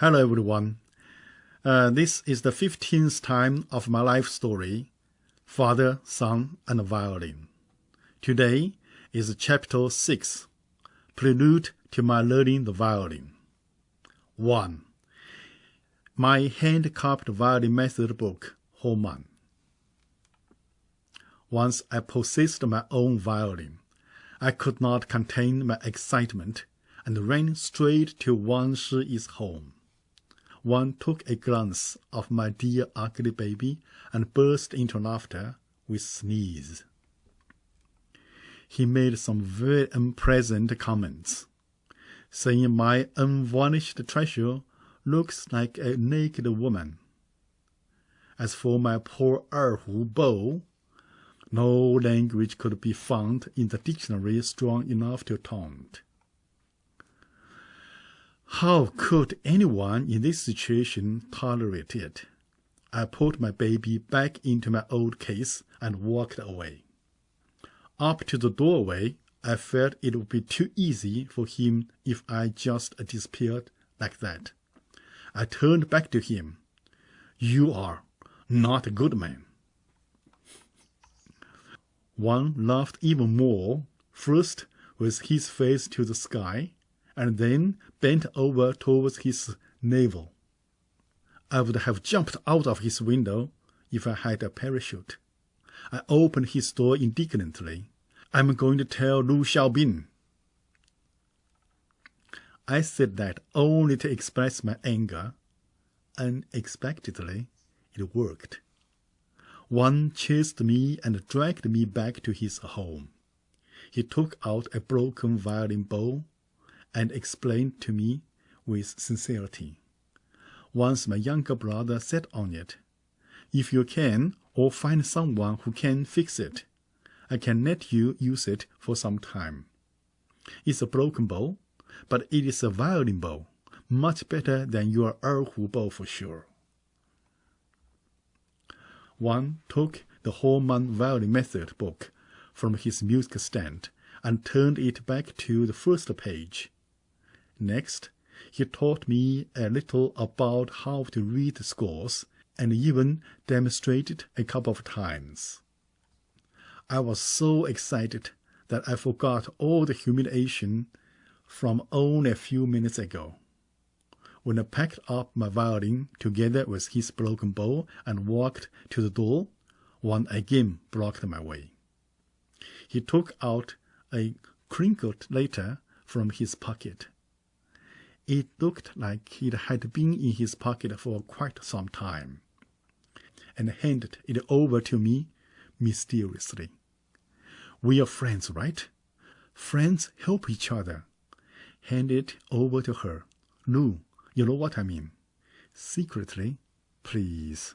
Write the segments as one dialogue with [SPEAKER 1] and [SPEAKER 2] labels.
[SPEAKER 1] Hello everyone. This is the 15th time of my life story, Father, Son, and Violin. Today is chapter 6, Prelude to my learning the violin. 1. My hand-carved violin method book, Holman. Once I possessed my own violin, I could not contain my excitement and ran straight to Wang Shi's home. One took a glance of my dear ugly baby and burst into laughter with sneeze. He made some very unpleasant comments, saying my unvarnished treasure looks like a naked woman. As for my poor erhu bow, no language could be found in the dictionary strong enough to taunt. How could anyone in this situation tolerate it? I put my baby back into my old case and walked away. Up to the doorway, I felt it would be too easy for him if I just disappeared like that. I turned back to him. "You are not a good man." One laughed even more, first with his face to the sky, and then bent over towards his navel. I would have jumped out of his window if I had a parachute. I opened his door indignantly. "I'm going to tell Lu Xiaobin." I said that only to express my anger. Unexpectedly, it worked. One chased me and dragged me back to his home. He took out a broken violin bow and explained to me with sincerity. Once my younger brother sat on it. "If you can, or find someone who can fix it, I can let you use it for some time. It's a broken bow, but it is a violin bow, much better than your erhu bow for sure." One took the Holman violin method book from his music stand and turned it back to the first page. Next, he taught me a little about how to read the scores and even demonstrated a couple of times. I was so excited that I forgot all the humiliation from only a few minutes ago. When I packed up my violin together with his broken bow and walked to the door, one again blocked my way. He took out a crinkled letter from his pocket. It looked like it had been in his pocket for quite some time, and handed it over to me mysteriously. "We are friends, right? Friends help each other." Hand it over to her. "Lu, you know what I mean. Secretly, please."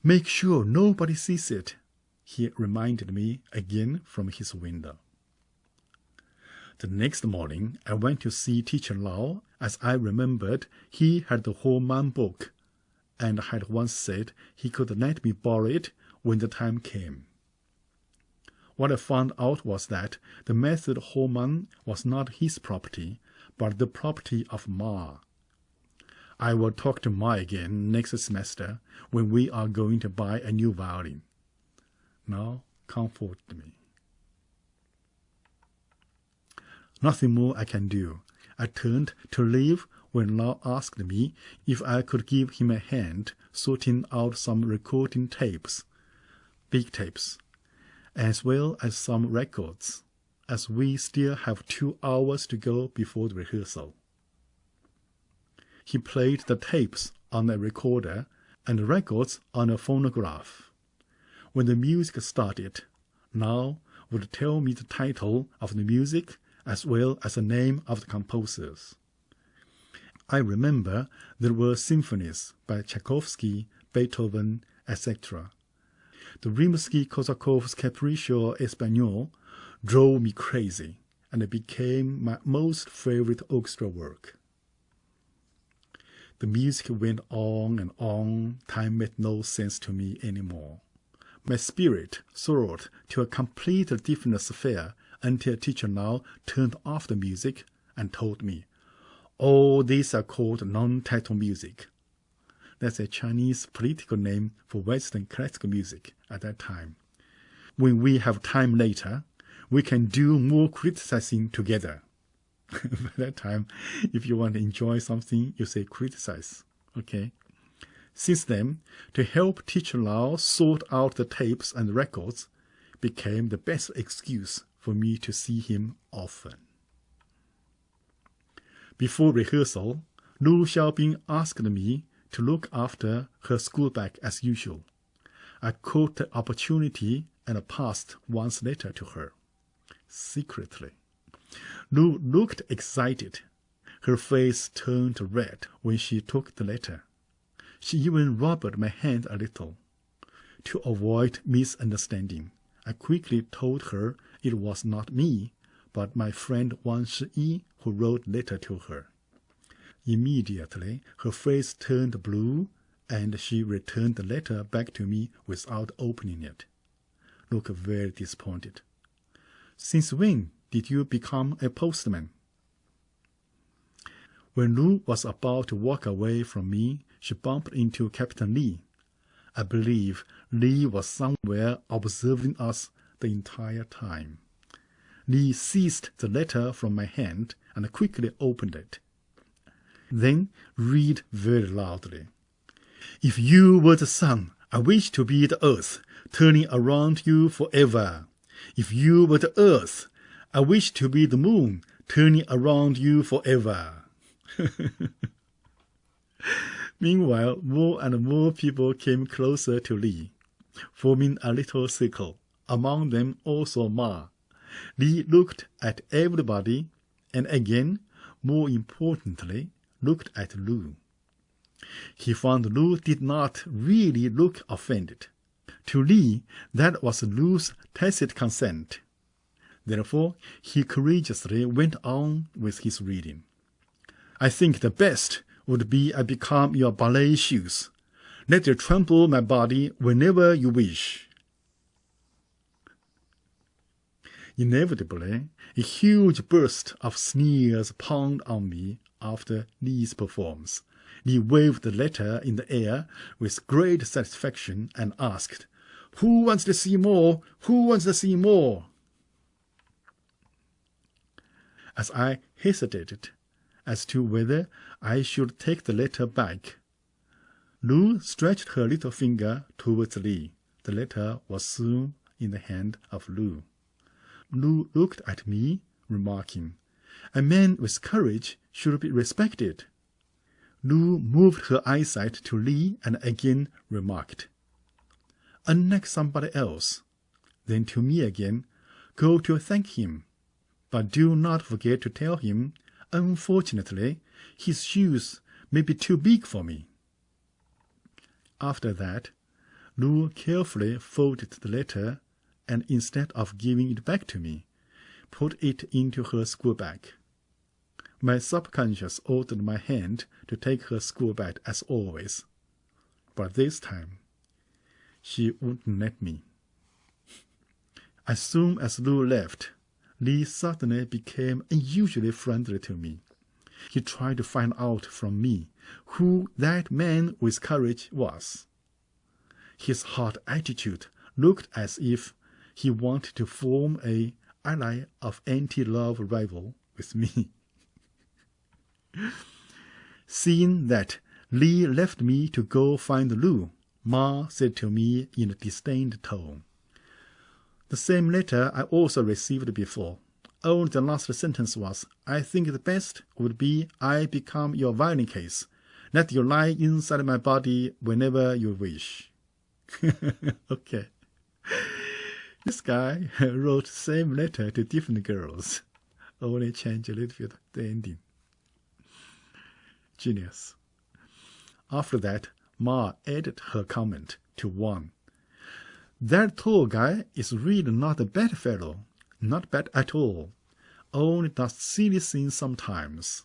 [SPEAKER 1] "Make sure nobody sees it," he reminded me again from his window. The next morning, I went to see Teacher Lau, as I remembered he had the Holman book, and had once said he could let me borrow it when the time came. What I found out was that the method Holman was not his property, but the property of Ma. I will talk to Ma again next semester when we are going to buy a new violin. Now comfort me. Nothing more I can do. I turned to leave when Lau asked me if I could give him a hand sorting out some recording tapes, big tapes, as well as some records, as we still have 2 hours to go before the rehearsal. He played the tapes on a recorder and the records on a phonograph. When the music started, Lau would tell me the title of the music as well as the name of the composers. I remember there were symphonies by Tchaikovsky, Beethoven, etc. The Rimsky-Korsakov's Capriccio Espagnol drove me crazy, and it became my most favorite orchestra work. The music went on and on. Time made no sense to me anymore. My spirit soared to a completely different sphere until Teacher Lau turned off the music and told me, All these are called non-title music. That's a Chinese political name for Western classical music at that time. When we have time later, we can do more criticizing together. By that time, if you want to enjoy something, you say criticize. Okay. Since then, to help teacher Lao sort out the tapes and records became the best excuse for me to see him often. Before rehearsal, Lu Xiaobing asked me to look after her school bag as usual. I caught the opportunity and passed one's letter to her. Secretly. Lu looked excited. Her face turned red when she took the letter. She even rubbed my hand a little. To avoid misunderstanding, I quickly told her it was not me, but my friend Wang Shiyi who wrote the letter to her. Immediately, her face turned blue, and she returned the letter back to me without opening it. Looked very disappointed. Since when did you become a postman? When Lu was about to walk away from me, she bumped into Captain Li. I believe Li was somewhere observing us the entire time. Li seized the letter from my hand and quickly opened it. Then read very loudly. If you were the sun, I wish to be the earth, turning around you forever. If you were the earth, I wish to be the moon, turning around you forever. Meanwhile, more and more people came closer to Li, forming a little circle, among them also Ma. Li looked at everybody, and again, more importantly, looked at Lu. He found Lu did not really look offended. To Li, that was Lu's tacit consent. Therefore, he courageously went on with his reading. I think the best would be I become your ballet shoes. Let you trample my body whenever you wish. Inevitably, a huge burst of sneers poured on me after Li's performance. Li waved the letter in the air with great satisfaction and asked, "Who wants to see more? Who wants to see more?" As I hesitated as to whether I should take the letter back, Lu stretched her little finger towards Li. The letter was soon in the hand of Lu. Lu looked at me, remarking, "A man with courage should be respected." Lu moved her eyesight to Li and again remarked, "Unlike somebody else." Then to me again, "Go to thank him. But do not forget to tell him, unfortunately, his shoes may be too big for me." After that, Lu carefully folded the letter and instead of giving it back to me, put it into her school bag. My subconscious ordered my hand to take her school bag as always, but this time she wouldn't let me. As soon as Lu left, Li suddenly became unusually friendly to me. He tried to find out from me who that man with courage was. His hard attitude looked as if he wanted to form an ally of anti-love rival with me. Seeing that Li left me to go find Lu, Ma said to me in a disdained tone, "The same letter I also received before. Only the last sentence was, 'I think the best would be I become your violin case. Let you lie inside my body whenever you wish.'" Okay. This guy wrote the same letter to different girls, only changed a little bit the ending. Genius. After that, Ma added her comment to one. "That tall guy is really not a bad fellow. Not bad at all. Only does silly things sometimes.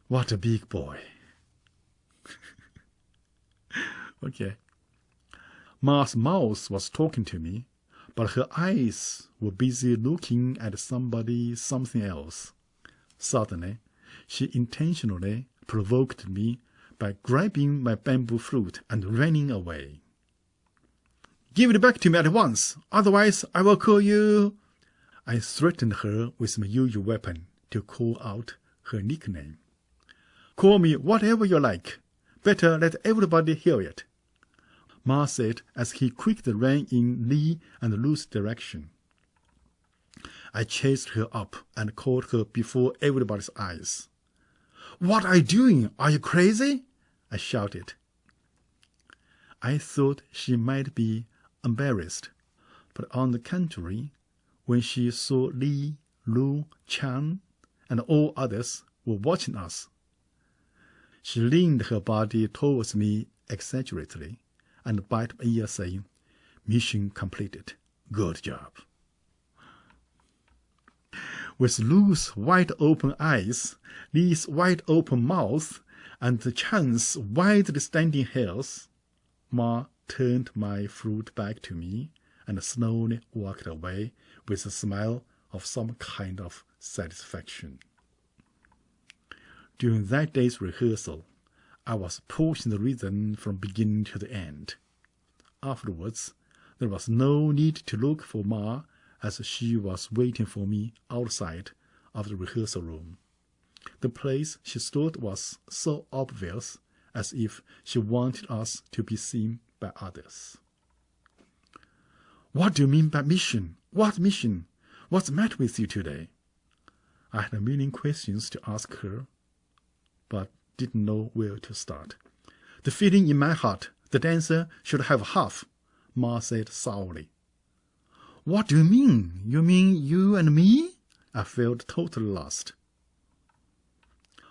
[SPEAKER 1] What a big boy." Okay. Ma's mouth was talking to me, but her eyes were busy looking at something else. Suddenly, she intentionally provoked me by grabbing my bamboo flute and running away. "Give it back to me at once, otherwise I will call you—" I threatened her with my usual weapon to call out her nickname. "Call me whatever you like. Better let everybody hear it," Ma said as he quickly ran in Lee and Lou's direction. I chased her up and caught her before everybody's eyes. "What are you doing? Are you crazy?" I shouted. I thought she might be embarrassed, but on the contrary, when she saw Lee, Lou, Chan, and all others were watching us, she leaned her body towards me exaggeratedly and bit my ear, saying, "Mission completed. Good job." With Lou's wide-open eyes, Lee's wide-open mouth, and Chan's widely standing hairs, Ma turned my flute back to me and slowly walked away with a smile of some kind of satisfaction. During that day's rehearsal, I was pushing the rhythm from beginning to the end. Afterwards, there was no need to look for Ma, as she was waiting for me outside of the rehearsal room. The place she stood was so obvious, as if she wanted us to be seen by others. "What do you mean by mission? What mission? What's the matter with you today?" I had a million questions to ask her, but didn't know where to start. "The feeling in my heart, the dancer should have half," Ma said sourly. "What do you mean? You mean you and me?" I felt totally lost.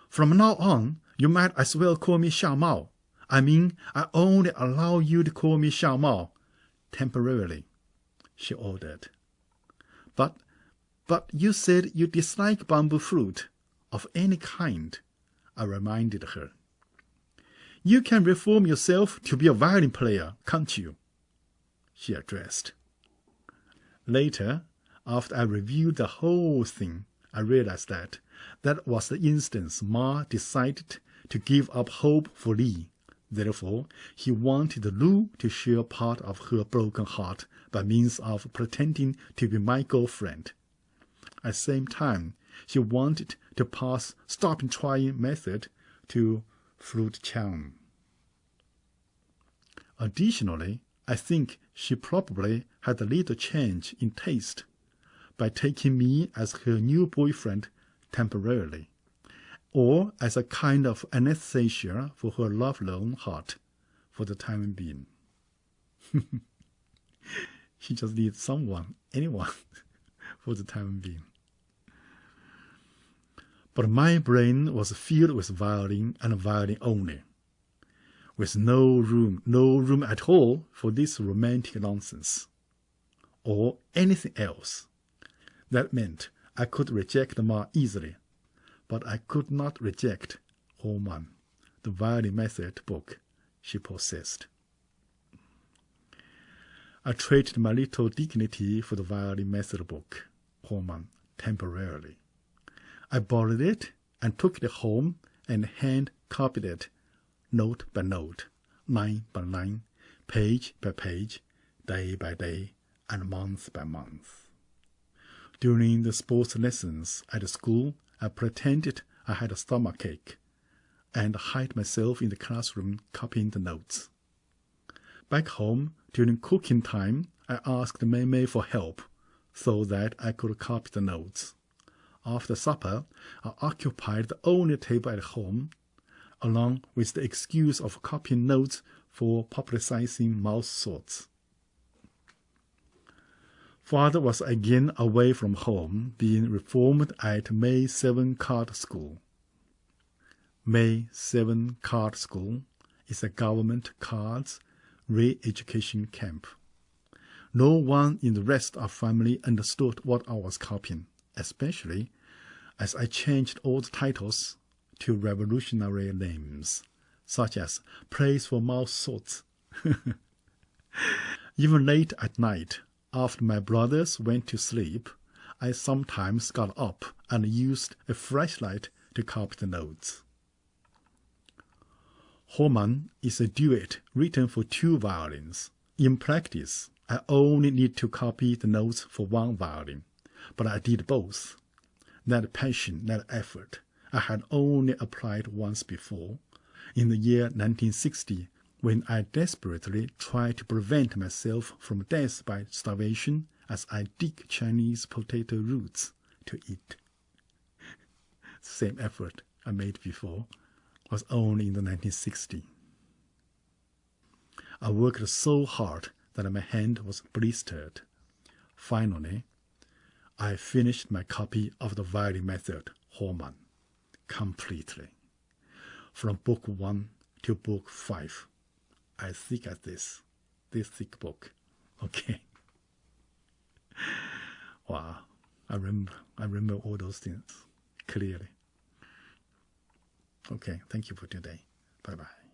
[SPEAKER 1] "From now on, you might as well call me Xiao Mao. I mean, I only allow you to call me Xiao Mao, temporarily," she ordered. But you said you dislike bamboo flute of any kind," I reminded her. "You can reform yourself to be a violin player, can't you?" she addressed. Later, after I reviewed the whole thing, I realized that was the instance Ma decided to give up hope for Lee. Therefore, he wanted Lou to share part of her broken heart by means of pretending to be my girlfriend. At the same time, she wanted to pass stopping trying method to Flute Chan. Additionally, I think she probably had a little change in taste by taking me as her new boyfriend temporarily, or as a kind of anesthesia for her lovelorn heart for the time being. She just needs anyone, for the time being. But my brain was filled with violin and violin only, with no room at all for this romantic nonsense, or anything else. That meant I could reject Ma easily, but I could not reject Homan, the violin method book she possessed. I traded my little dignity for the violin method book, Homan, temporarily. I borrowed it and took it home and hand-copied it, note by note, line by line, page by page, day by day, and month by month. During the sports lessons at school, I pretended I had a stomachache and hid myself in the classroom copying the notes. Back home, during cooking time, I asked Mei for help so that I could copy the notes. After supper, I occupied the only table at home, along with the excuse of copying notes for publicizing mouse swords. Father was again away from home, being reformed at May 7 Card School. May 7 Card School is a government cards re-education camp. No one in the rest of family understood what I was copying, especially as I changed all the titles to revolutionary names, such as Praise for Mouse Swords. Even late at night, after my brothers went to sleep, I sometimes got up and used a flashlight to copy the notes. Horman is a duet written for 2 violins. In practice, I only need to copy the notes for 1 violin, but I did both. That passion, that effort, I had only applied once before, in the year 1960, when I desperately tried to prevent myself from death by starvation as I dig Chinese potato roots to eat. Same effort I made before was only in the 1960s. I worked so hard that my hand was blistered. Finally, I finished my copy of the violin method, Horman, completely. From book 1 to book 5, I thick as this thick book. Okay. Wow, I remember all those things clearly. Okay, thank you for today. Bye-bye.